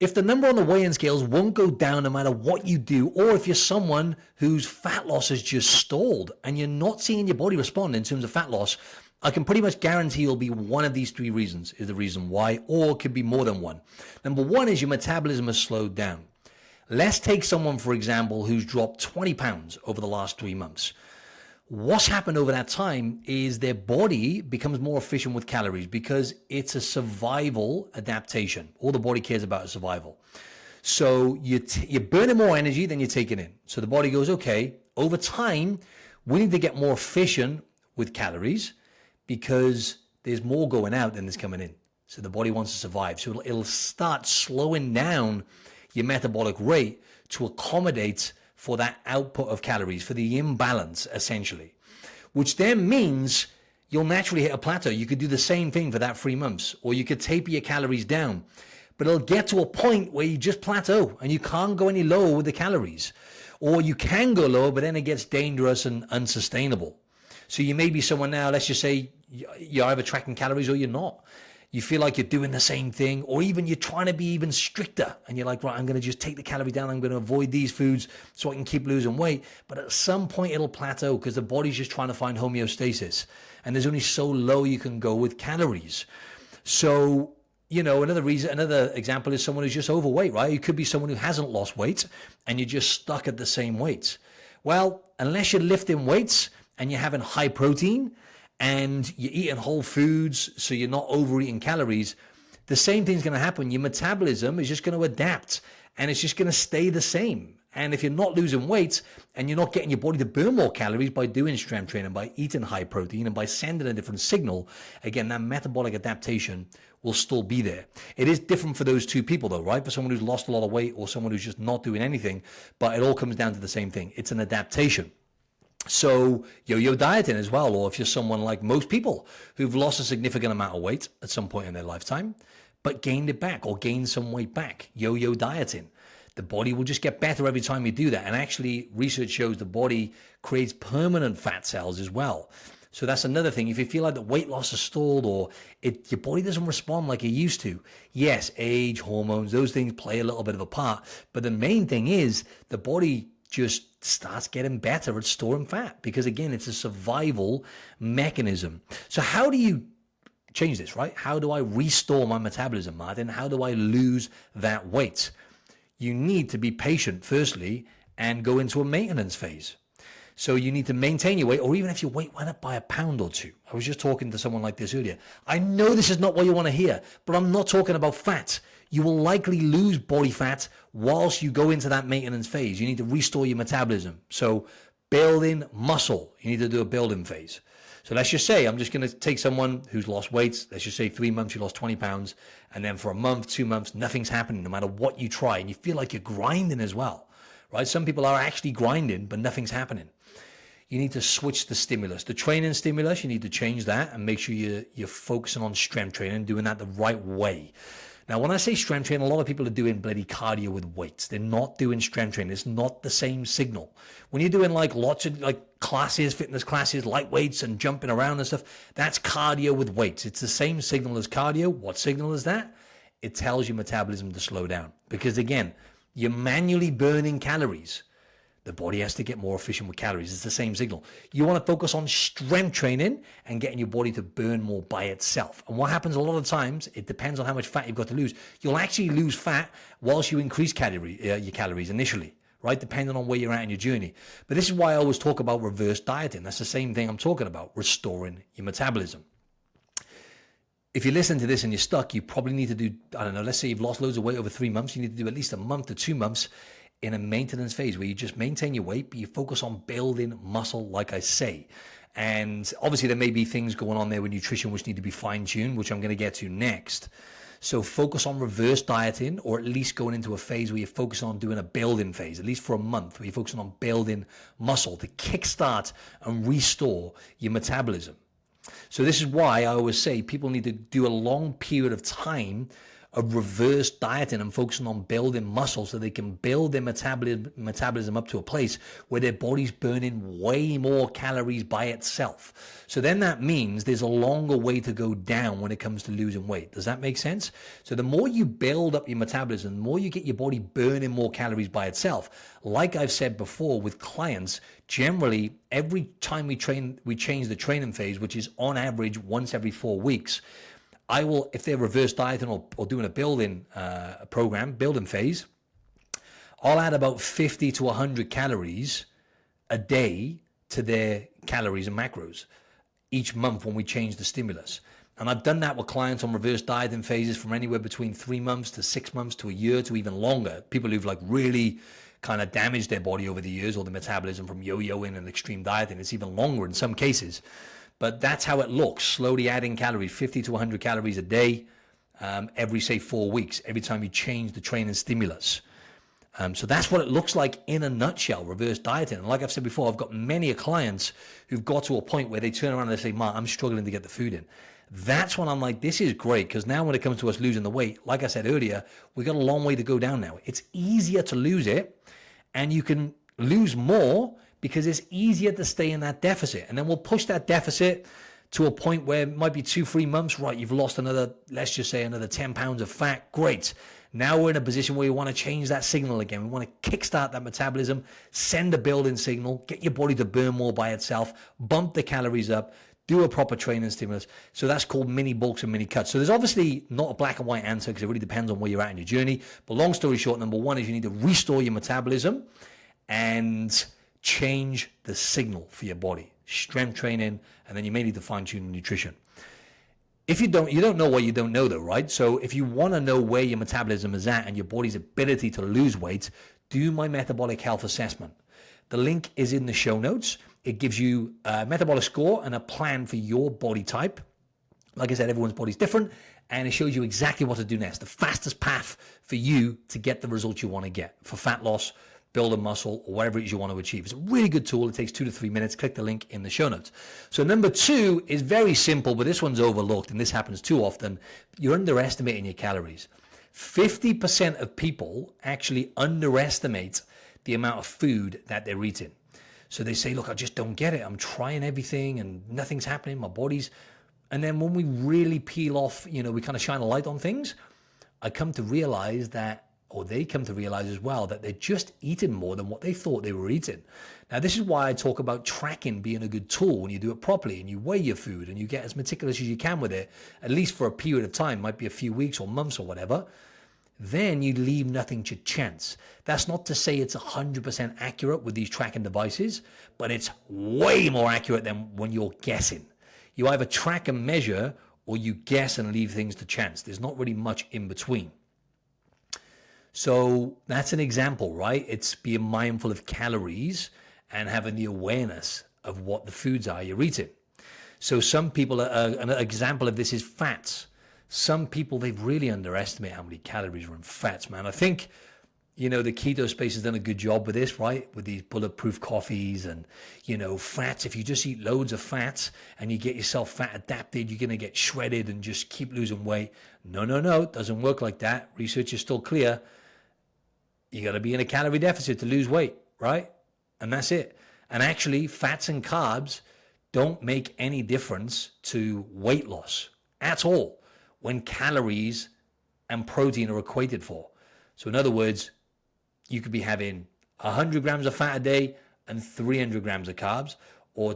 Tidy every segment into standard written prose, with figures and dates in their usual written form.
If the number on the weigh-in scales won't go down no matter what you do, or if you're someone whose fat loss has just stalled and you're not seeing your body respond in terms of fat loss, I can pretty much guarantee it'll be one of these three reasons is the reason why, or it could be more than one. Number one is your metabolism has slowed down. Let's take someone, for example, who's dropped 20 pounds over the last 3 months. What's happened over that time is their body becomes more efficient with calories because it's a survival adaptation. All the body cares about is survival. So you're burning more energy than you're taking in. So the body goes, okay, over time, we need to get more efficient with calories because there's more going out than there's coming in. So the body wants to survive. So it'll start slowing down your metabolic rate to accommodate for that output of calories, for the imbalance, essentially, which then means you'll naturally hit a plateau. You could do the same thing for that 3 months, or you could taper your calories down, but it'll get to a point where you just plateau and you can't go any lower with the calories, or you can go lower, but then it gets dangerous and unsustainable. So you may be someone now, let's just say you're either tracking calories or you're not. You feel like you're doing the same thing, or even you're trying to be even stricter and you're like, right, I'm going to just take the calorie down. I'm going to avoid these foods so I can keep losing weight. But at some point it'll plateau because the body's just trying to find homeostasis and there's only so low you can go with calories. So, you know, another example is someone who's just overweight, right? It could be someone who hasn't lost weight and you're just stuck at the same weight. Well, unless you're lifting weights and you're having high protein, and you're eating whole foods, so you're not overeating calories, the same thing's going to happen. Your metabolism is just going to adapt, and it's just going to stay the same. And if you're not losing weight, and you're not getting your body to burn more calories by doing strength training, by eating high protein, and by sending a different signal, again, that metabolic adaptation will still be there. It is different for those two people, though, right? For someone who's lost a lot of weight or someone who's just not doing anything, but it all comes down to the same thing. It's an adaptation. So yo-yo dieting as well, or if you're someone like most people who've lost a significant amount of weight at some point in their lifetime, but gained it back or gained some weight back, yo-yo dieting. The body will just get better every time you do that. And actually, research shows the body creates permanent fat cells as well. So that's another thing. If you feel like the weight loss is stalled or your body doesn't respond like it used to, yes, age, hormones, those things play a little bit of a part. But the main thing is the body just starts getting better at storing fat because, again, it's a survival mechanism. So how do you change this, right? How do I restore my metabolism, Martin? How do I lose that weight? You need to be patient, firstly, and go into a maintenance phase. So you need to maintain your weight, or even if your weight went up by a pound or two. I was just talking to someone like this earlier. I know this is not what you want to hear, but I'm not talking about fat. You will likely lose body fat whilst you go into that maintenance phase. You need to restore your metabolism. So building muscle, you need to do a building phase. So let's just say, I'm just going to take someone who's lost weight. Let's just say 3 months, you lost 20 pounds. And then for a month, 2 months, nothing's happening no matter what you try. And you feel like you're grinding as well, right? Some people are actually grinding, but nothing's happening. You need to switch the stimulus. The training stimulus, you need to change that and make sure you're focusing on strength training, doing that the right way. Now, when I say strength training, a lot of people are doing bloody cardio with weights. They're not doing strength training. It's not the same signal. When you're doing like lots of like classes, fitness classes, light weights and jumping around and stuff, that's cardio with weights. It's the same signal as cardio. What signal is that? It tells your metabolism to slow down because, again, you're manually burning calories. The body has to get more efficient with calories. It's the same signal. You want to focus on strength training and getting your body to burn more by itself. And what happens a lot of times, it depends on how much fat you've got to lose. You'll actually lose fat whilst you increase your calories initially, right? Depending on where you're at in your journey. But this is why I always talk about reverse dieting. That's the same thing I'm talking about, restoring your metabolism. If you listen to this and you're stuck, you probably need to do, I don't know, let's say you've lost loads of weight over 3 months. You need to do at least a month to 2 months in a maintenance phase where you just maintain your weight, but you focus on building muscle, like I say. And obviously there may be things going on there with nutrition which need to be fine-tuned, which I'm going to get to next. So focus on reverse dieting, or at least going into a phase where you're focusing on doing a building phase, at least for a month, where you're focusing on building muscle to kickstart and restore your metabolism. So this is why I always say people need to do a long period of time of reverse dieting and focusing on building muscle so they can build their metabolism up to a place where their body's burning way more calories by itself. So then that means there's a longer way to go down when it comes to losing weight. Does that make sense? So the more you build up your metabolism, the more you get your body burning more calories by itself. Like I've said before with clients, generally every time we change the training phase, which is on average once every 4 weeks. I will, if they're reverse dieting or doing a building program, building phase, I'll add about 50 to 100 calories a day to their calories and macros each month when we change the stimulus. And I've done that with clients on reverse dieting phases from anywhere between 3 months to 6 months to a year to even longer. People who've like really kind of damaged their body over the years or the metabolism from yo-yoing and extreme dieting. It's even longer in some cases. But that's how it looks, slowly adding calories, 50 to 100 calories a day, every, say, 4 weeks, every time you change the training stimulus. So that's what it looks like in a nutshell, reverse dieting. And like I've said before, I've got many clients who've got to a point where they turn around and they say, "Mark, I'm struggling to get the food in." That's when I'm like, this is great, because now when it comes to us losing the weight, like I said earlier, we've got a long way to go down now. It's easier to lose it, and you can lose more because it's easier to stay in that deficit. And then we'll push that deficit to a point where it might be 2-3 months, right? You've lost another, let's just say another 10 pounds of fat. Great. Now we're in a position where we want to change that signal again. We want to kickstart that metabolism, send a building signal, get your body to burn more by itself, bump the calories up, do a proper training stimulus. So that's called mini bulks and mini cuts. So there's obviously not a black and white answer because it really depends on where you're at in your journey. But long story short, number one is you need to restore your metabolism and change the signal for your body, strength training, and then you may need to fine tune nutrition. If you don't know what you don't know though, right? So if you want to know where your metabolism is at and your body's ability to lose weight, do my metabolic health assessment. The link is in the show notes. It gives you a metabolic score and a plan for your body type. Like I said, everyone's body's different, and it shows you exactly what to do next, the fastest path for you to get the results you want to get for fat loss, build a muscle, or whatever it is you want to achieve. It's a really good tool. It takes 2 to 3 minutes. Click the link in the show notes. So number 2 is very simple, but this one's overlooked, and this happens too often. You're underestimating your calories. 50% of people actually underestimate the amount of food that they're eating. So they say, look, I just don't get it. I'm trying everything and nothing's happening. My body's... And then when we really peel off, we kind of shine a light on things, I come to realize that, or they come to realize as well, that they're just eating more than what they thought they were eating. Now, this is why I talk about tracking being a good tool when you do it properly and you weigh your food and you get as meticulous as you can with it, at least for a period of time, might be a few weeks or months or whatever. Then you leave nothing to chance. That's not to say it's 100% accurate with these tracking devices, but it's way more accurate than when you're guessing. You either track and measure or you guess and leave things to chance. There's not really much in between. So that's an example, right? It's being mindful of calories and having the awareness of what the foods are you're eating. So some people, an example of this is fats. Some people, they really underestimate how many calories are in fats, man. I think, the keto space has done a good job with this, right? With these bulletproof coffees and, fats. If you just eat loads of fats and you get yourself fat adapted, you're going to get shredded and just keep losing weight. No. It doesn't work like that. Research is still clear. You got to be in a calorie deficit to lose weight, right? And that's it. And actually, fats and carbs don't make any difference to weight loss at all when calories and protein are equated for. So in other words, you could be having 100 grams of fat a day and 300 grams of carbs, or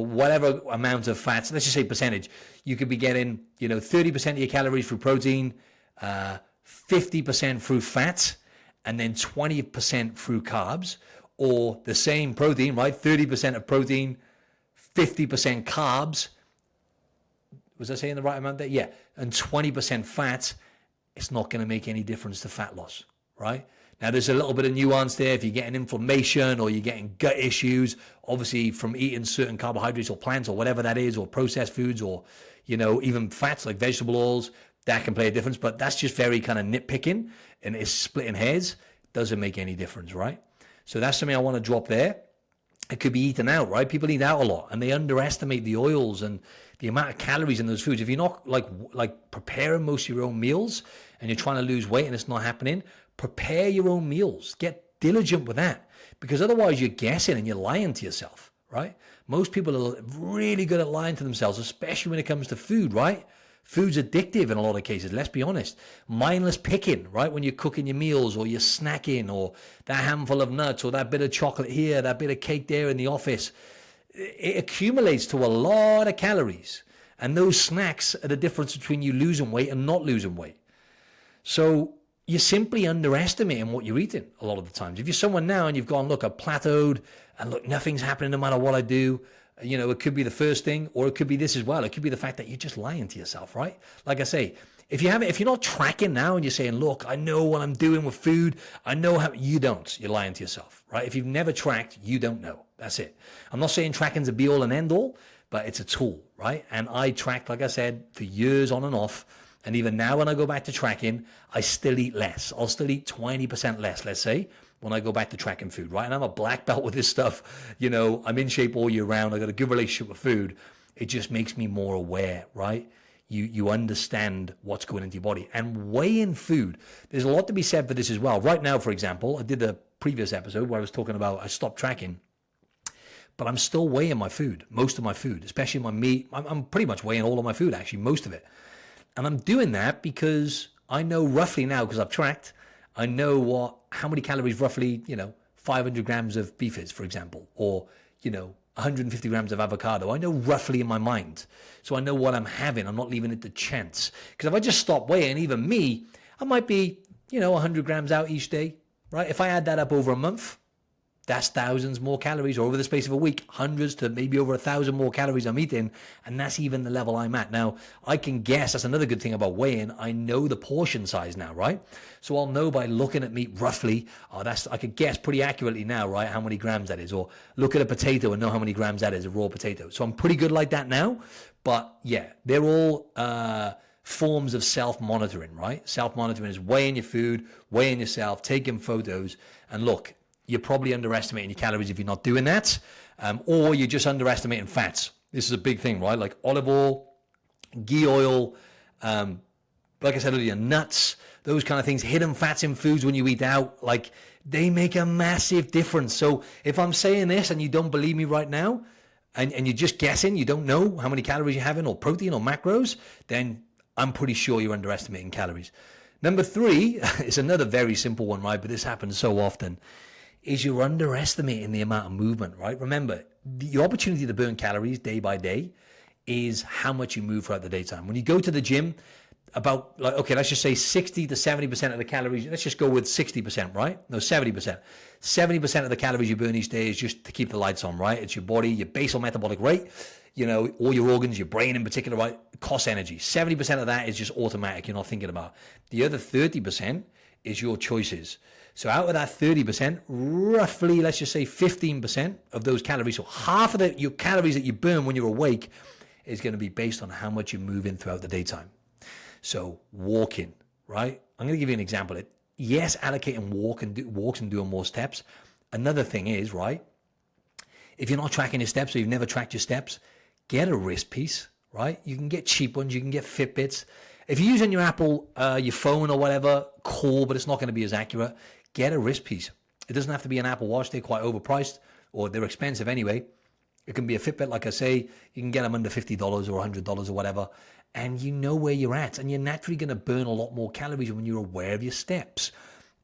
whatever amount of fats. Let's just say percentage. You could be getting, 30% of your calories through protein, 50% through fats, and then 20% through carbs, or the same protein, right? 30% of protein, 50% carbs. Was I saying the right amount there? Yeah. And 20% fat. It's not going to make any difference to fat loss, right? Now, there's a little bit of nuance there. If you're getting inflammation or you're getting gut issues, obviously from eating certain carbohydrates or plants or whatever that is, or processed foods, or, even fats like vegetable oils, that can play a difference. But that's just very kind of nitpicking and it's splitting hairs. Doesn't make any difference, right? So that's something I want to drop there. It could be eaten out, right? People eat out a lot and they underestimate the oils and the amount of calories in those foods. If you're not like preparing most of your own meals and you're trying to lose weight and it's not happening, prepare your own meals. Get diligent with that, because otherwise you're guessing and you're lying to yourself, right? Most people are really good at lying to themselves, especially when it comes to food, right? Food's addictive in a lot of cases, let's be honest. Mindless picking, right? When you're cooking your meals or you're snacking, or that handful of nuts or that bit of chocolate here, that bit of cake there in the office, it accumulates to a lot of calories. And those snacks are the difference between you losing weight and not losing weight. So you're simply underestimating what you're eating a lot of the times. If you're someone now and you've gone, look, I've plateaued and look, nothing's happening no matter what I do. You know, it could be the first thing, or it could be this as well. It could be the fact that you're just lying to yourself, right? Like I say, if you're not tracking now and you're saying, look, I know what I'm doing with food, I know how, you don't, you're lying to yourself, right? If you've never tracked, you don't know. That's it. I'm not saying tracking's a be all and end all, but it's a tool, right? And I tracked, like I said, for years on and off. And even now when I go back to tracking, I still eat less. I'll still eat 20% less, let's say, when I go back to tracking food, right? And I'm a black belt with this stuff. You know, I'm in shape all year round. I got a good relationship with food. It just makes me more aware, right? You understand what's going into your body. And weighing food, there's a lot to be said for this as well. Right now, for example, I did the previous episode where I was talking about I stopped tracking, but I'm still weighing my food, most of my food, especially my meat. I'm pretty much weighing all of my food, actually, most of it. And I'm doing that because I know roughly now, because I've tracked, I know how many calories roughly, 500 grams of beef is, for example, or, 150 grams of avocado. I know roughly in my mind. So I know what I'm having. I'm not leaving it to chance. Because if I just stop weighing, even me, I might be, 100 grams out each day, right? If I add that up over a month, that's thousands more calories, or over the space of a week, hundreds to maybe over 1,000 more calories I'm eating. And that's even the level I'm at. Now, I can guess, that's another good thing about weighing. I know the portion size now, right? So I'll know by looking at meat roughly, I could guess pretty accurately now, right, how many grams that is. Or look at a potato and know how many grams that is, a raw potato. So I'm pretty good like that now. But yeah, they're all forms of self-monitoring, right? Self-monitoring is weighing your food, weighing yourself, taking photos. And look, you're probably underestimating your calories if you're not doing that, or you're just underestimating fats. This is a big thing, right? Like olive oil, ghee oil, like I said earlier, nuts, those kind of things, hidden fats in foods when you eat out, like they make a massive difference. So if I'm saying this and you don't believe me right now, and you're just guessing, you don't know how many calories you're having or protein or macros, then I'm pretty sure you're underestimating calories. Number 3 is another very simple one, right? But this happens so often. Is you're underestimating the amount of movement, right? Remember, the opportunity to burn calories day by day is how much you move throughout the daytime. When you go to the gym, let's just say 60 to 70% of the calories, let's just go with 60%, right? No, 70%. 70% of the calories you burn each day is just to keep the lights on, right? It's your body, your basal metabolic rate, all your organs, your brain in particular, right? Costs energy. 70% of that is just automatic, you're not thinking about. The other 30% is your choices. So out of that 30%, roughly, let's just say 15% of those calories, so half of your calories that you burn when you're awake is going to be based on how much you move in throughout the daytime. So walking, right? I'm going to give you an example. Yes, allocating walks and doing more steps. Another thing is, right, if you're not tracking your steps or you've never tracked your steps, get a wrist piece, right? You can get cheap ones. You can get Fitbits. If you're using your Apple, your phone or whatever, cool, but it's not going to be as accurate. Get a wrist piece. It doesn't have to be an Apple Watch. They're quite overpriced, or they're expensive anyway. It can be a Fitbit, like I say. You can get them under $50 or $100 or whatever, and you know where you're at, and you're naturally going to burn a lot more calories when you're aware of your steps.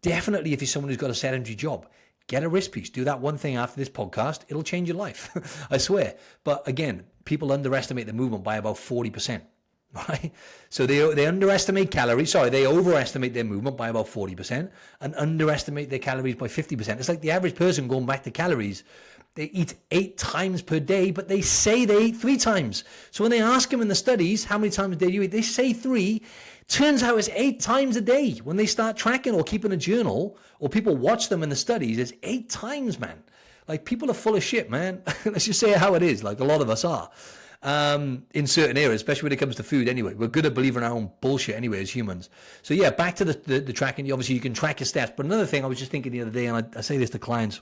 Definitely, if you're someone who's got a sedentary job, get a wrist piece. Do that one thing after this podcast. It'll change your life. I swear. But again, people underestimate the movement by about 40%. Right? So they underestimate calories. They overestimate their movement by about 40% and underestimate their calories by 50%. It's like the average person going back to calories. They eat 8 times per day, but they say they eat 3 times. So when they ask them in the studies, how many times a day do you eat? They say 3. Turns out it's 8 times a day. When they start tracking or keeping a journal, or people watch them in the studies, it's 8 times, man. Like, people are full of shit, man. Let's just say how it is. Like, a lot of us are. In certain areas, especially when it comes to food anyway. We're good at believing our own bullshit anyway as humans. So yeah, back to the tracking. Obviously, you can track your steps. But another thing I was just thinking the other day, and I say this to clients,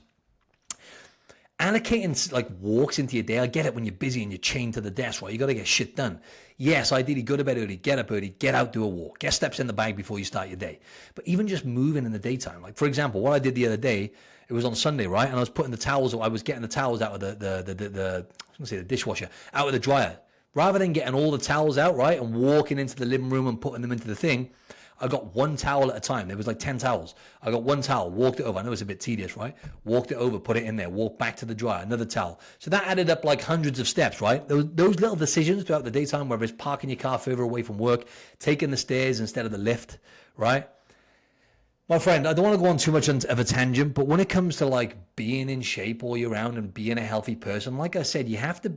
Allocating like walks into your day. I get it when you're busy and you're chained to the desk, right? You got to get shit done. Yes, ideally go to bed early, get up early, get out, do a walk, get steps in the bag before you start your day. But even just moving in the daytime, like for example, what I did the other day, it was on Sunday, right? And I was putting the towels, I was getting the towels out of I was gonna say the dishwasher, out of the dryer. Rather than getting all the towels out, right, and walking into the living room and putting them into the thing, I got one towel at a time. There was like 10 towels. I got one towel, walked it over. I know it's a bit tedious, right? Walked it over, put it in there, walked back to the dryer, another towel. So that added up like hundreds of steps, right? Those little decisions throughout the daytime, whether it's parking your car further away from work, taking the stairs instead of the lift, right? My friend, I don't want to go on too much of a tangent, but when it comes to like being in shape all year round and being a healthy person, like I said, you have to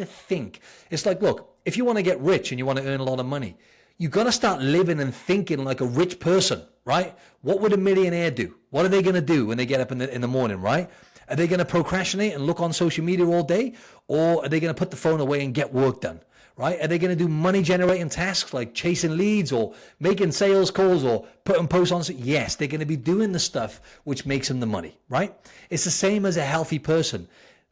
think. It's like, look, if you want to get rich and you want to earn a lot of money, you got to start living and thinking like a rich person, right? What would a millionaire do? What are they going to do when they get up in the morning, right? Are they going to procrastinate and look on social media all day? Or are they going to put the phone away and get work done, right? Are they going to do money generating tasks like chasing leads or making sales calls or putting posts on? Yes, they're going to be doing the stuff which makes them the money, right? It's the same as a healthy person.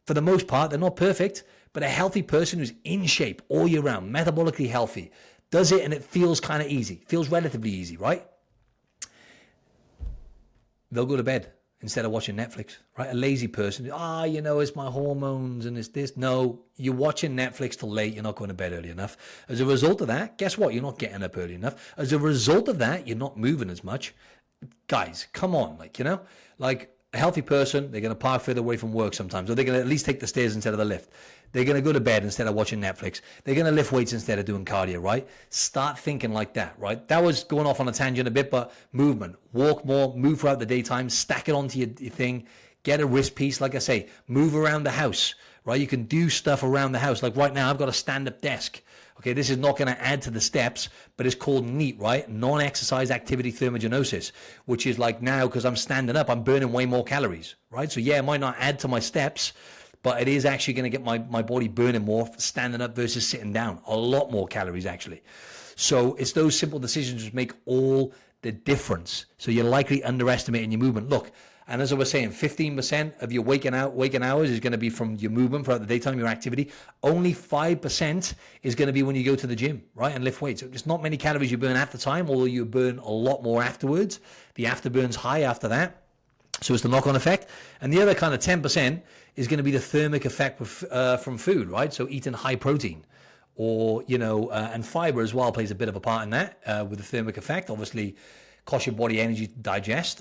For the most part, they're not perfect, but a healthy person who's in shape all year round, metabolically healthy, does it and it feels kind of easy, feels relatively easy, right? They'll go to bed instead of watching Netflix, right? A lazy person, it's my hormones and it's this. No, you're watching Netflix till late. You're not going to bed early enough. As a result of that, guess what? You're not getting up early enough. As a result of that, you're not moving as much. Guys, come on, like a healthy person, they're going to park further away from work sometimes, or they're going to at least take the stairs instead of the lift. They're going to go to bed instead of watching Netflix. They're going to lift weights instead of doing cardio, right? Start thinking like that, right? That was going off on a tangent a bit, but movement. Walk more, move throughout the daytime, stack it onto your thing, get a wrist piece, like I say, move around the house, right? You can do stuff around the house. Like right now, I've got a stand-up desk. Okay, this is not going to add to the steps, but it's called NEAT, right? Non-exercise activity thermogenesis, which is like now, because I'm standing up, I'm burning way more calories, right? So yeah, it might not add to my steps, but it is actually going to get my body burning more standing up versus sitting down. A lot more calories, actually. So it's those simple decisions which make all the difference. So you're likely underestimating your movement. Look, and as I was saying, 15% of your waking hours is going to be from your movement throughout the daytime, your activity. Only 5% is going to be when you go to the gym, right, and lift weights. So there's not many calories you burn at the time, although you burn a lot more afterwards. The afterburn's high after that. So it's the knock-on effect. And the other kind of 10% is going to be the thermic effect from food, right? So eating high protein or, and fiber as well plays a bit of a part in that with the thermic effect. Obviously, costs your body energy to digest.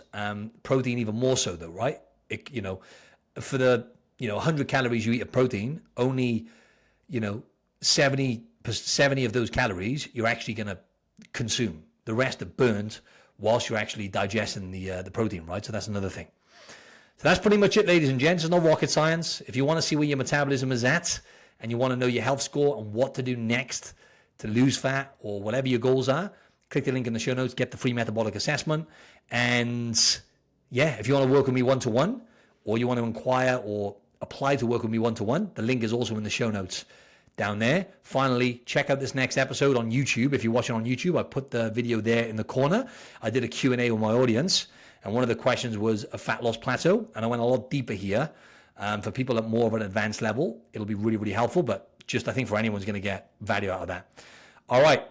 Protein even more so though, right? For the 100 calories you eat of protein, only 70 of those calories you're actually going to consume. The rest are burnt whilst you're actually digesting the protein, right? So that's another thing. So that's pretty much it, ladies and gents. It's no rocket science. If you want to see where your metabolism is at and you want to know your health score and what to do next to lose fat or whatever your goals are, click the link in the show notes, get the free metabolic assessment. And yeah, if you want to work with me one-to-one or you want to inquire or apply to work with me one-to-one, the link is also in the show notes down there. Finally, check out this next episode on YouTube. If you're watching on YouTube, I put the video there in the corner. I did a Q&A with my audience, and one of the questions was a fat loss plateau, and I went a lot deeper here. For people at more of an advanced level, it'll be really, really helpful, but just I think for anyone's going to get value out of that. All right,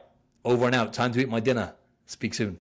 over and out. Time to eat my dinner. Speak soon.